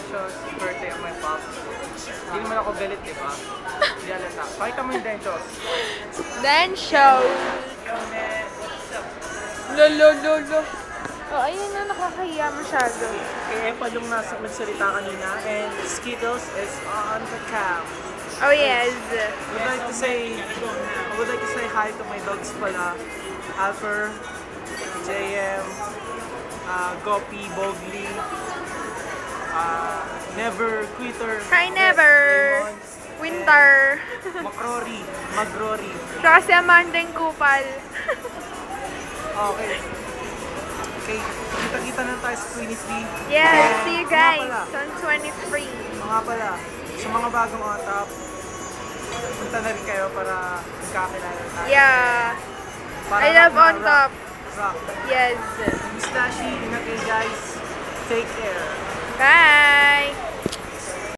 Precious, birthday of my pop. Hindi naman ako galit, di ba? Hindi alata. Pakita mo yung dentures. Dentures! Lo. Oh, ayun na, nakakahiya masyado. Kaya pa yung nagsalita kanina, and Skittles is on the cam. Oh, yes. I would like to say hi to my dogs pala. Alfer, JM, Gopi, Bogli, Never Quitter. Hi, Never. Winter. Magrori. Tsaka si Amanda yung kupal. Okay. Okay, kita-kita na tayo sa 23. Yes, see you guys Mga on 23. Mga pala, sa mga bagong on-top, punta na rin kayo para magkakilala tayo. Yeah. Para I love on top. Rock. Yes. Miss Tashi, ingat kayo guys. Take care. Bye.